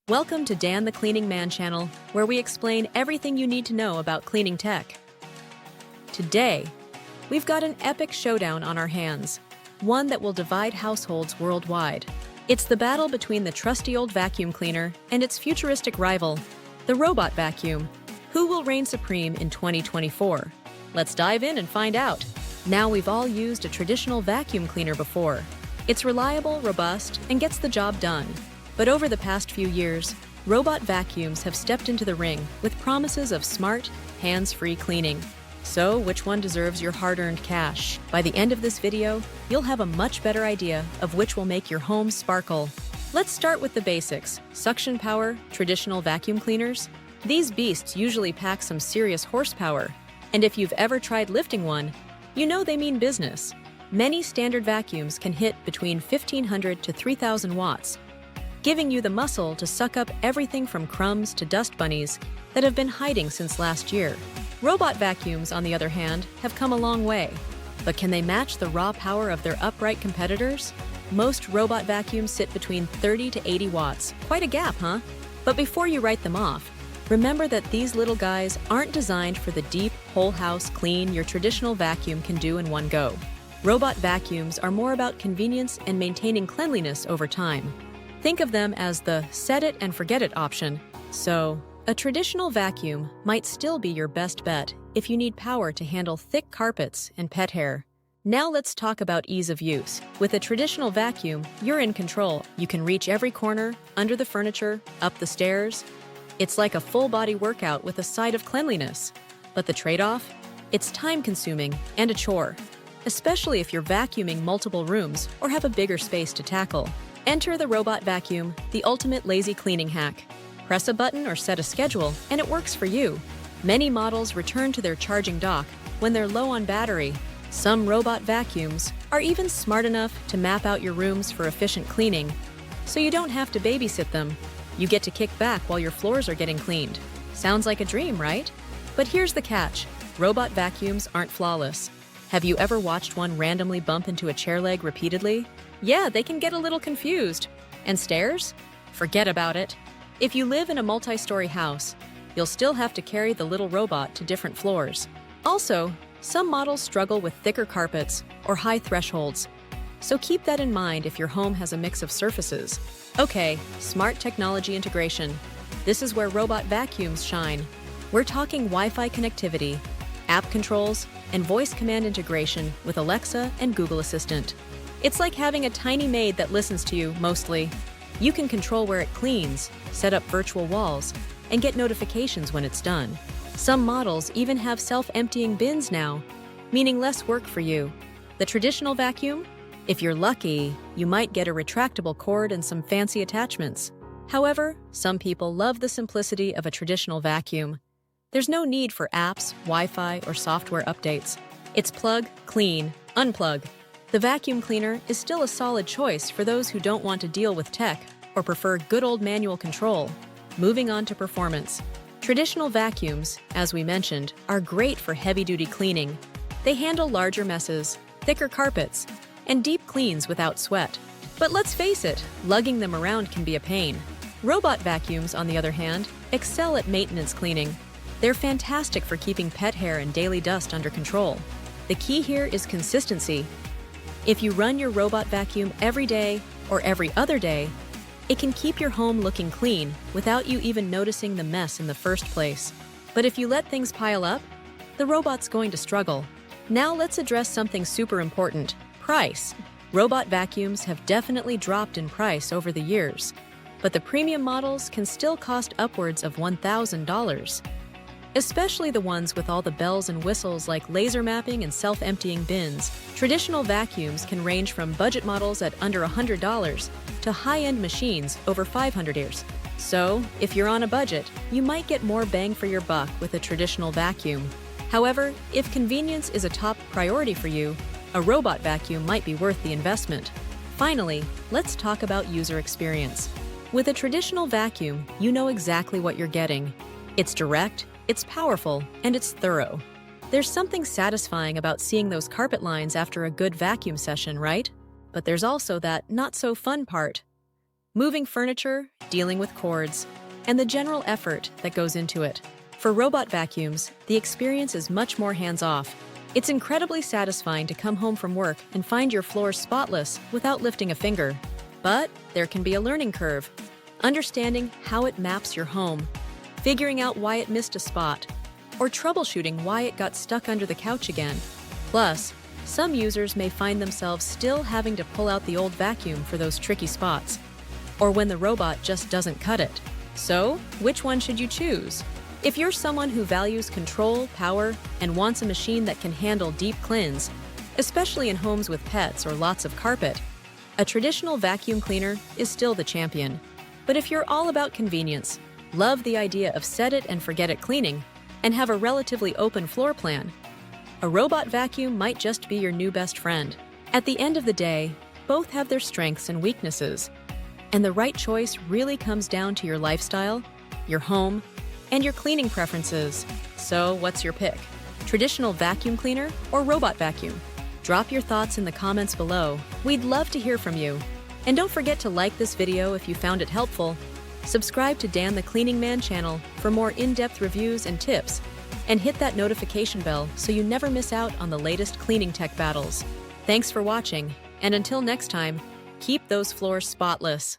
Welcome to Dan the Cleaning Man channel, where we explain everything you need to know about cleaning tech. Today, we've got an epic showdown on our hands, one that will divide households worldwide. It's the battle between the trusty old vacuum cleaner and its futuristic rival, the robot vacuum. Who will reign supreme in 2024? Let's dive in and find out. Now, we've all used a traditional vacuum cleaner before. It's reliable, robust, and gets the job done. But over the past few years, robot vacuums have stepped into the ring with promises of smart, hands-free cleaning. So, which one deserves your hard-earned cash? By the end of this video, you'll have a much better idea of which will make your home sparkle. Let's start with the basics. Suction power, traditional vacuum cleaners. These beasts usually pack some serious horsepower, and if you've ever tried lifting one, you know they mean business. Many standard vacuums can hit between 1,500 to 3,000 watts, giving you the muscle to suck up everything from crumbs to dust bunnies that have been hiding since last year. Robot vacuums, on the other hand, have come a long way. But can they match the raw power of their upright competitors? Most robot vacuums sit between 30 to 80 watts. Quite a gap, huh? But before you write them off, remember that these little guys aren't designed for the deep, whole-house clean your traditional vacuum can do in one go. Robot vacuums are more about convenience and maintaining cleanliness over time. Think of them as the set-it-and-forget-it option. So, a traditional vacuum might still be your best bet if you need power to handle thick carpets and pet hair. Now let's talk about ease of use. With a traditional vacuum, you're in control. You can reach every corner, under the furniture, up the stairs. It's like a full-body workout with a side of cleanliness. But the trade-off? It's time-consuming and a chore, especially if you're vacuuming multiple rooms or have a bigger space to tackle. Enter the robot vacuum, the ultimate lazy cleaning hack. Press a button or set a schedule, and it works for you. Many models return to their charging dock when they're low on battery. Some robot vacuums are even smart enough to map out your rooms for efficient cleaning, so you don't have to babysit them. You get to kick back while your floors are getting cleaned. Sounds like a dream, right? But here's the catch. Robot vacuums aren't flawless. Have you ever watched one randomly bump into a chair leg repeatedly? Yeah, they can get a little confused. And stairs? Forget about it. If you live in a multi-story house, you'll still have to carry the little robot to different floors. Also, some models struggle with thicker carpets or high thresholds, so keep that in mind if your home has a mix of surfaces. Okay, smart technology integration. This is where robot vacuums shine. We're talking Wi-Fi connectivity, app controls, and voice command integration with Alexa and Google Assistant. It's like having a tiny maid that listens to you, mostly. You can control where it cleans, set up virtual walls, and get notifications when it's done. Some models even have self-emptying bins now, meaning less work for you. The traditional vacuum? If you're lucky, you might get a retractable cord and some fancy attachments. However, some people love the simplicity of a traditional vacuum. There's no need for apps, Wi-Fi, or software updates. It's plug, clean, unplug. The vacuum cleaner is still a solid choice for those who don't want to deal with tech or prefer good old manual control. Moving on to performance. Traditional vacuums, as we mentioned, are great for heavy-duty cleaning. They handle larger messes, thicker carpets, and deep cleans without sweat. But let's face it, lugging them around can be a pain. Robot vacuums, on the other hand, excel at maintenance cleaning. They're fantastic for keeping pet hair and daily dust under control. The key here is consistency. If you run your robot vacuum every day or every other day, it can keep your home looking clean without you even noticing the mess in the first place. But if you let things pile up, the robot's going to struggle. Now let's address something super important: price. Robot vacuums have definitely dropped in price over the years, but the premium models can still cost upwards of $1,000. Especially the ones with all the bells and whistles like laser mapping and self-emptying bins. Traditional vacuums can range from budget models at under $100 to high-end machines over $500. So, if you're on a budget, you might get more bang for your buck with a traditional vacuum. However, if convenience is a top priority for you, a robot vacuum might be worth the investment. Finally, let's talk about user experience. With a traditional vacuum, you know exactly what you're getting. It's direct, it's powerful, and it's thorough. There's something satisfying about seeing those carpet lines after a good vacuum session, right? But there's also that not-so-fun part. moving furniture, dealing with cords, and the general effort that goes into it. For robot vacuums, the experience is much more hands-off. It's incredibly satisfying to come home from work and find your floors spotless without lifting a finger. But there can be a learning curve. Understanding how it maps your home, figuring out why it missed a spot, or troubleshooting why it got stuck under the couch again. Plus, some users may find themselves still having to pull out the old vacuum for those tricky spots, or when the robot just doesn't cut it. So, which one should you choose? If you're someone who values control, power, and wants a machine that can handle deep cleans, especially in homes with pets or lots of carpet, a traditional vacuum cleaner is still the champion. But if you're all about convenience, love the idea of set-it-and-forget-it cleaning, and have a relatively open floor plan, a robot vacuum might just be your new best friend. At the end of the day, both have their strengths and weaknesses, and the right choice really comes down to your lifestyle, your home, and your cleaning preferences. So what's your pick? Traditional vacuum cleaner or robot vacuum? Drop your thoughts in the comments below. We'd love to hear from you. And don't forget to like this video if you found it helpful. Subscribe to Dan the Cleaning Man channel for more in-depth reviews and tips. And hit that notification bell so you never miss out on the latest cleaning tech battles. Thanks for watching, and until next time, keep those floors spotless.